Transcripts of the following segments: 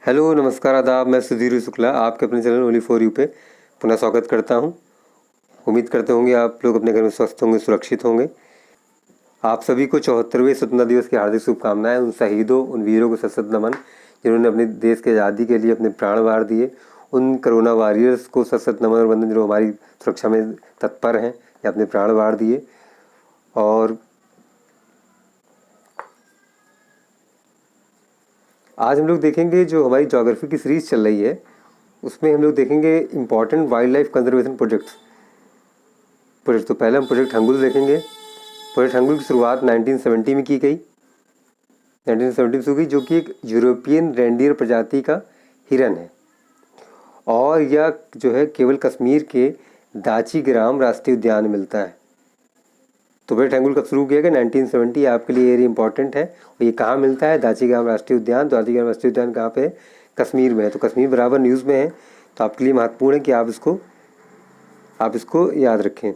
Hello, नमस्कार, आदाब। मैं सुधीर शुक्ला आपके अपने चैनल ओनली फॉर यू पे पुनः स्वागत करता हूं। उम्मीद करते होंगे आप लोग अपने घर में स्वस्थ होंगे, सुरक्षित होंगे। आप सभी को 74वें स्वतंत्रता दिवस की हार्दिक शुभकामनाएं। उन शहीदों, उन वीरों को सत नमन जिन्होंने अपने देश के आज़ादी के लिए अपने प्राण वार दिए। उन कोरोना वॉरियर्स को सत नमन और वंदन जो हमारी सुरक्षा में तत्पर हैं या अपने प्राण वार दिए। और आज हम लोग देखेंगे जो हमारी ज्योग्राफी की सीरीज़ चल रही है उसमें हम लोग देखेंगे important wild life conservation project. तो पहले हम प्रोजेक्ट हंगुल देखेंगे। प्रोजेक्ट हंगुल की शुरुआत 1970 में की गई। 1970 में शुरू की, जो कि एक यूरोपियन रेंडियर प्रजाति का हिरन है और यह जो है केवल कश्मीर के दाची-ग्राम राष्ट्रीय उद्यान में मिलता है। तो प्रोजेक्ट हंगुल कब शुरू किया गया? 1970। आपके लिए एरिया इंपॉर्टेंट है। और ये कहाँ मिलता है? दाची-ग्राम राष्ट्रीय उद्यान। तो दाची-ग्राम राष्ट्रीय उद्यान कहाँ पे है? कश्मीर में है। तो कश्मीर बराबर न्यूज़ में है, तो आपके लिए महत्वपूर्ण है कि आप इसको याद रखें।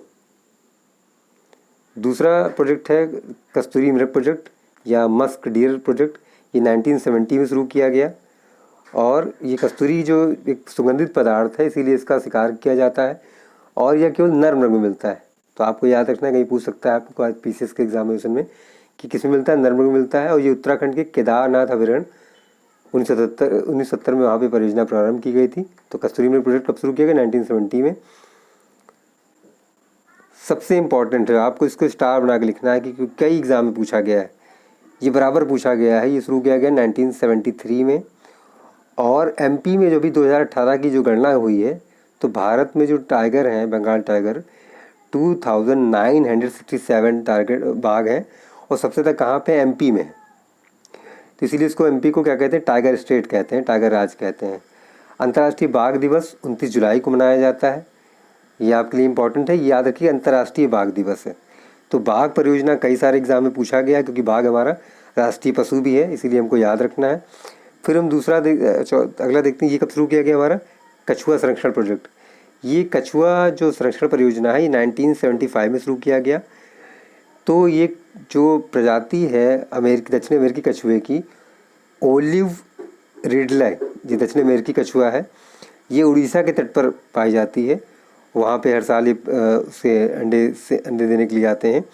दूसरा प्रोजेक्ट है कस्तूरी मृग प्रोजेक्ट या मस्क डियर प्रोजेक्ट। ये 1970 में शुरू किया गया और ये कस्तूरी जो एक सुगंधित पदार्थ है, इसीलिए इसका शिकार किया जाता है और यह केवल नर मृग में मिलता है। तो आपको याद रखना है, कहीं पूछ सकता है आपको आज पीसीएस के एग्जामिनेशन में कि किस में मिलता है? नर मृग में मिलता है। और ये उत्तराखंड के केदारनाथ अभयारण्य 1970 में वहाँ पे परियोजना प्रारंभ की गई थी। तो कस्तूरी मृग प्रोजेक्ट कब शुरू किया गया? 1970 में। सबसे इम्पॉर्टेंट है, आपको इसको स्टार बना के लिखना है कि कई एग्ज़ाम में पूछा गया है, ये बराबर पूछा गया है। ये शुरू किया गया 1973 में और एमपी में जो भी 2018 की जो गणना हुई है, तो भारत में जो टाइगर हैं, बंगाल टाइगर 2967 टारगेट बाघ हैं और सबसे ज़्यादा कहाँ पे? एमपी में। तो इसीलिए इसको एमपी को क्या कहते हैं? टाइगर स्टेट कहते हैं, टाइगर राज कहते हैं। अंतर्राष्ट्रीय बाघ दिवस 29 जुलाई को मनाया जाता है। ये आपके लिए इंपॉर्टेंट है, याद रखिए अंतर्राष्ट्रीय बाघ दिवस है। तो बाघ परियोजना कई सारे एग्जाम में पूछा गया है, क्योंकि बाघ हमारा राष्ट्रीय पशु भी है, इसीलिए हमको याद रखना है। फिर हम अगला देखते हैं, ये कब शुरू किया गया? हमारा कछुआ संरक्षण प्रोजेक्ट। ये कछुआ जो संरक्षण परियोजना है, ये 1975 में शुरू किया गया। तो ये जो प्रजाति है दक्षिण अमेरिकी कछुए की, ओलिव रिडले, ये दक्षिण अमेरिकी कछुआ है। ये उड़ीसा के तट पर पाई जाती है। वहाँ पे हर साल ये अंडे देने के लिए आते हैं।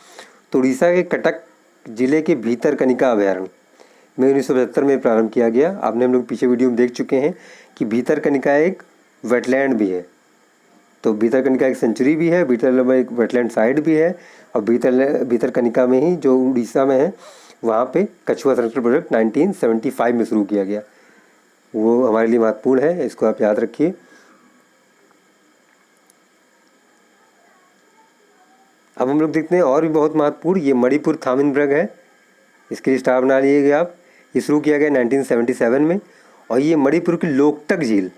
तो उड़ीसा के कटक जिले के भीतरकनिका अभयारण्य में 1975 में प्रारंभ किया गया। आपने हम लोग पीछे वीडियो में देख चुके हैं कि भीतरकनिका एक वेटलैंड भी है। तो भीतरकनिका एक सेंचुरी भी है, भीतर एक वेटलैंड साइट भी है और भीतरकनिका में ही जो उड़ीसा में है, वहाँ पे कछुआ संरक्षण प्रोजेक्ट 1975 में शुरू किया गया। वो हमारे लिए महत्वपूर्ण है, इसको आप याद रखिए। अब हम लोग देखते हैं और भी बहुत महत्वपूर्ण, ये मणिपुर थामिन मृग है। इसके लिए स्टार बना लीजिएगा आप। ये शुरू किया गया 1977 में और ये मणिपुर की लोकटक झील,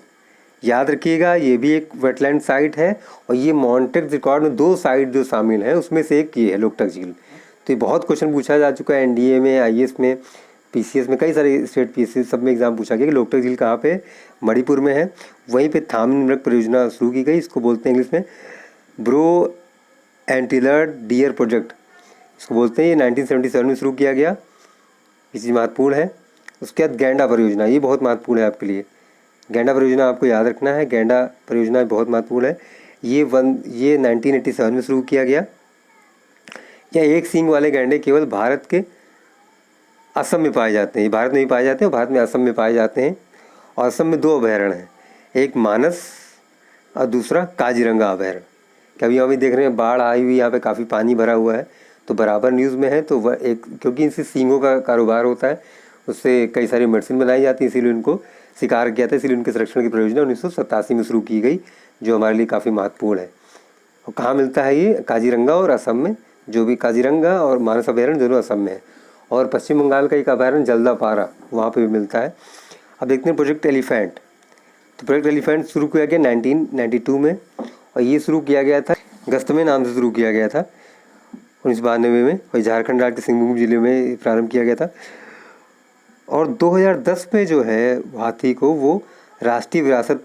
याद रखिएगा, ये भी एक वेटलैंड साइट है और ये मॉन्टेक रिकॉर्ड में 2 साइट जो शामिल है उसमें से एक ये है लोकटक झील। तो ये बहुत क्वेश्चन पूछा जा चुका है एनडीए में, आईएएस में, पीसीएस में, कई सारे स्टेट पीसीएस सब में एग्जाम पूछा गया कि लोकटक झील कहाँ पे? मणिपुर में है। वहीं पे थामिन मृग परियोजना शुरू की गई। इसको बोलते हैं इंग्लिश में ब्रो एंटीलर डियर प्रोजेक्ट, इसको बोलते हैं। ये 1977 में शुरू किया गया, ये चीज़ महत्वपूर्ण है। उसके बाद गैंडा परियोजना, ये बहुत महत्वपूर्ण है आपके लिए। गैंडा परियोजना आपको याद रखना है, गैंडा परियोजना बहुत महत्वपूर्ण है। ये 1987 में शुरू किया गया। यह एक सींग वाले गैंडे केवल भारत के असम में पाए जाते हैं। ये भारत में ही पाए जाते हैं, भारत में असम में पाए जाते हैं। और असम में 2 अभयारण्य हैं, एक मानस और दूसरा काजीरंगा अभयारण्य। कभी हम भी देख रहे हैं बाढ़ आई हुई, यहाँ पे काफ़ी पानी भरा हुआ है, तो बराबर न्यूज़ में है। तो वह एक, क्योंकि इनसे सींगों का कारोबार होता है, उससे कई सारी मेडिसिन बनाई जाती है, इसीलिए उनको शिकार किया था, इसीलिए उनके संरक्षण की परियोजना 1987 में शुरू की गई, जो हमारे लिए काफ़ी महत्वपूर्ण है। और कहाँ मिलता है ये? काजीरंगा और असम में, जो भी काजीरंगा और मानस अभयारण्य दोनों असम में है। और पश्चिम बंगाल का एक अभयारण्य जल्दापारा, वहाँ पर भी मिलता है। अब देखते हैं प्रोजेक्ट एलिफेंट। तो प्रोजेक्ट एलिफेंट शुरू किया गया 1992 में और ये शुरू किया गया था गस्तमे नाम से शुरू किया गया था 1992 में और झारखंड राज्य के सिंहभूम जिले में प्रारंभ किया गया था। और 2010 में जो है हाथी को वो राष्ट्रीय विरासत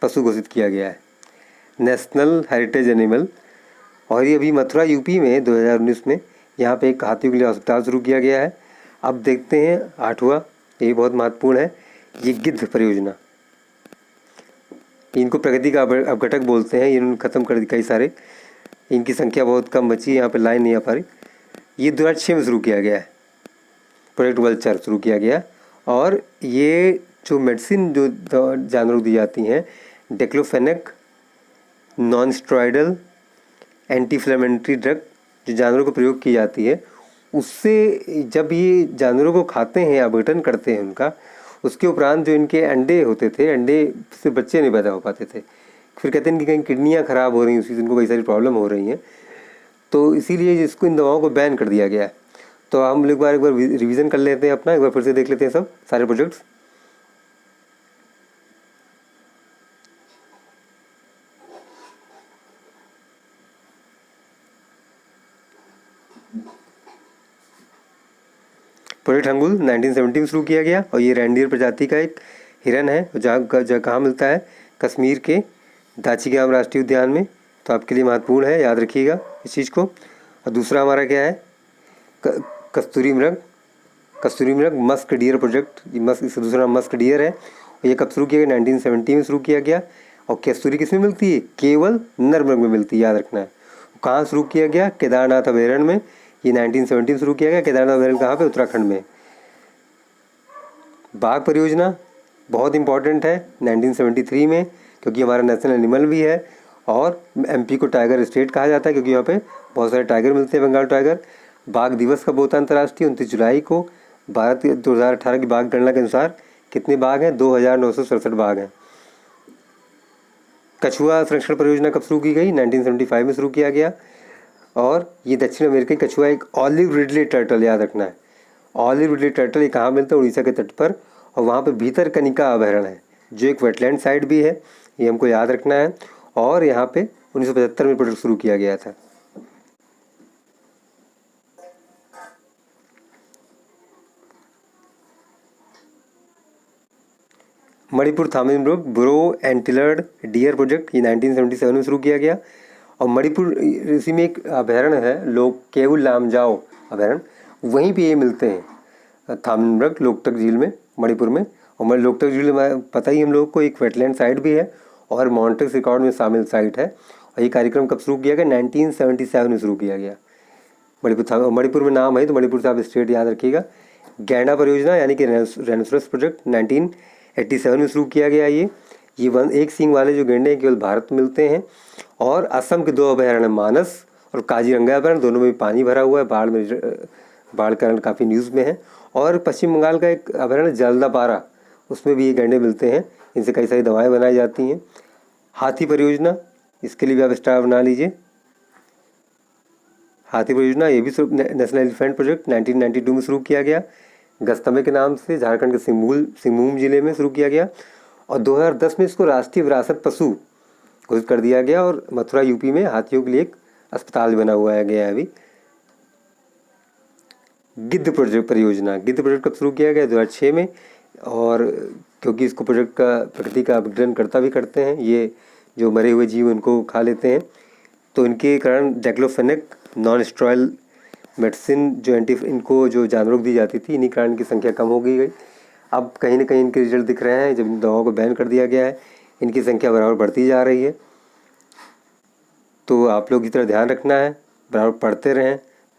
पशु घोषित किया गया है, नेशनल हेरिटेज एनिमल। और ये अभी मथुरा यूपी में 2019 में यहाँ पे एक हाथियों के लिए अस्पताल शुरू किया गया है। अब देखते हैं 8वां, ये बहुत महत्वपूर्ण है। ये गिद्ध परियोजना, इनको प्रगति का अपघटक बोलते हैं। इन्होंने ख़त्म कर दी कई सारे, इनकी संख्या बहुत कम बची, यहाँ पे लाइन नहीं आ पा रही। ये 2006 में शुरू किया गया है, प्रोजेक्ट वल्चर शुरू किया गया। और ये जो मेडिसिन जो जानवरों को दी जाती हैं, diclofenac non steroidal anti inflammatory drug जो जानवरों को प्रयोग की जाती है, उससे जब ये जानवरों को खाते हैं, अपघटन करते हैं उनका, उसके उपरांत जो इनके अंडे होते थे, अंडे से बच्चे नहीं पैदा हो पाते थे। फिर कहते हैं कि कहीं किडनियाँ ख़राब हो रही हैं, उसी इनको कई सारी प्रॉब्लम हो रही हैं, तो इसीलिए इसको इन दवाओं को बैन कर दिया गया है। तो हम लोग एक बार रिवीजन कर लेते हैं अपना, एक बार फिर से देख लेते हैं सब सारे प्रोजेक्ट्स। प्रोजेक्ट हंगुल 1970 में शुरू किया गया और ये रेंडियर प्रजाति का एक हिरन है, जहाँ कहाँ मिलता है, कश्मीर के दाचिगाम राष्ट्रीय उद्यान में। तो आपके लिए महत्वपूर्ण है, याद रखिएगा इस चीज़ को। और दूसरा हमारा क्या है, कस्तूरी मृग मस्क डियर प्रोजेक्ट, इसका दूसरा नाम मस्क डियर है। और ये कब शुरू किया गया, 1970 में शुरू किया गया। और कस्तूरी किस में मिलती है, केवल नर मृग में मिलती है, याद रखना है। कहाँ शुरू किया गया, केदारनाथ अभयारण्य में। ये 1917 शुरू किया गया। केदारनाथ अभयारण्य कहाँ पे, उत्तराखंड में। बाघ परियोजना बहुत इंपॉर्टेंट है 1973 में, क्योंकि हमारा नेशनल एनिमल भी है। और एमपी को टाइगर स्टेट कहा जाता है, क्योंकि यहाँ पे बहुत सारे टाइगर मिलते हैं, बंगाल टाइगर। बाघ दिवस कब होता है अंतर्राष्ट्रीय, 29 जुलाई को। भारत 2018 की बाघ गणना के अनुसार कितने बाघ हैं, 2967 बाघ हैं। कछुआ संरक्षण परियोजना कब शुरू की गई, 1975 में शुरू किया गया। और ये दक्षिण अमेरिकी कछुआ एक ऑलिव रिडले टर्टल, याद रखना है। ऑलिव रिडले टर्टल ये कहाँ मिलता है, उड़ीसा के तट पर। और वहाँ पे भीतरकनिका अभयारण्य है, जो एक वेटलैंड साइट भी है, ये हमको याद रखना है। और यहाँ पे 1975 में प्रोजेक्ट शुरू किया गया था। मणिपुर थामिल मृग ब्रो एंटिलर्ड डियर प्रोजेक्ट, ये 1977 में शुरू किया गया। और मणिपुर इसी में एक अभयारण्य है, लोग केवल लामजाओ अभयारण्य, वहीं पे ये मिलते हैं थामिल मृग, लोकटक झील में, मणिपुर में। और लोकटक झील में पता ही हम लोग को एक वेटलैंड साइट भी है और मॉन्टेक्स रिकॉर्ड में शामिल साइट है। और ये कार्यक्रम कब शुरू किया गया, 1977 में शुरू किया गया। मणिपुर में नाम है तो मणिपुर से आप स्टेट याद रखिएगा। गैंडा परियोजना यानी कि रेनोसरस प्रोजेक्ट 1987 में शुरू किया गया। ये एक सींग वाले जो गैंडे केवल भारत में मिलते हैं। और असम के 2 अभयारण्य, मानस और काजीरंगा अभयारण्य, दोनों में पानी भरा हुआ है, बाढ़ कारण काफ़ी न्यूज़ में है। और पश्चिम बंगाल का एक अभयारण्य जल्दापारा, उसमें भी ये गैंडे मिलते हैं, इनसे कई सारी दवाएं बनाई जाती हैं। हाथी परियोजना, इसके लिए भी आप स्टार बना लीजिए। हाथी परियोजना ये भी नेशनल एलिफेंट प्रोजेक्ट 1992 में शुरू किया गया, गस्तमे के नाम से, झारखंड के सिंगभूम जिले में शुरू किया गया। और 2010 में इसको राष्ट्रीय विरासत पशु घोषित कर दिया गया। और मथुरा यूपी में हाथियों के लिए एक अस्पताल बना हुआ है गया है अभी। गिद्ध प्रोजेक्ट परियोजना, गिद्ध प्रोजेक्ट कब शुरू किया गया, 2006 में। और क्योंकि इसको प्रोजेक्ट का प्रकृति का अपघटन करते हैं, ये जो मरे हुए जीव उनको खा लेते हैं, तो इनके कारण डेक्लोफेनेक नॉन स्टेरॉयडल मेडिसिन जो इनको जो जानवरों को दी जाती थी, इन्हीं कारण की संख्या कम हो गई। अब कहीं ना कहीं इनके रिजल्ट दिख रहे हैं, जब इन दवाओं को बैन कर दिया गया है, इनकी संख्या बराबर बढ़ती जा रही है। तो आप लोग की तरह ध्यान रखना है, बराबर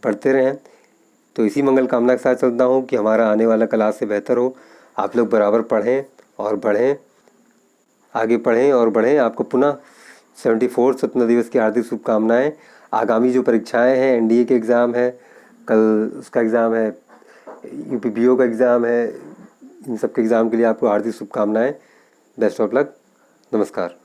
पढ़ते रहें। तो इसी मंगल कामना के साथ चलता हूँ कि हमारा आने वाला क्लास से बेहतर हो। आप लोग बराबर पढ़ें और बढ़ें, आगे पढ़ें और बढ़ें। आपको पुनः 74 स्वतंत्रता दिवस की हार्दिक शुभकामनाएं। आगामी जो परीक्षाएं हैं, एनडीए के एग्ज़ाम है, कल उसका एग्ज़ाम है, यूपीपीओ का एग्ज़ाम है, इन सब के एग्ज़ाम के लिए आपको हार्दिक शुभकामनाएं। बेस्ट ऑफ लक, नमस्कार।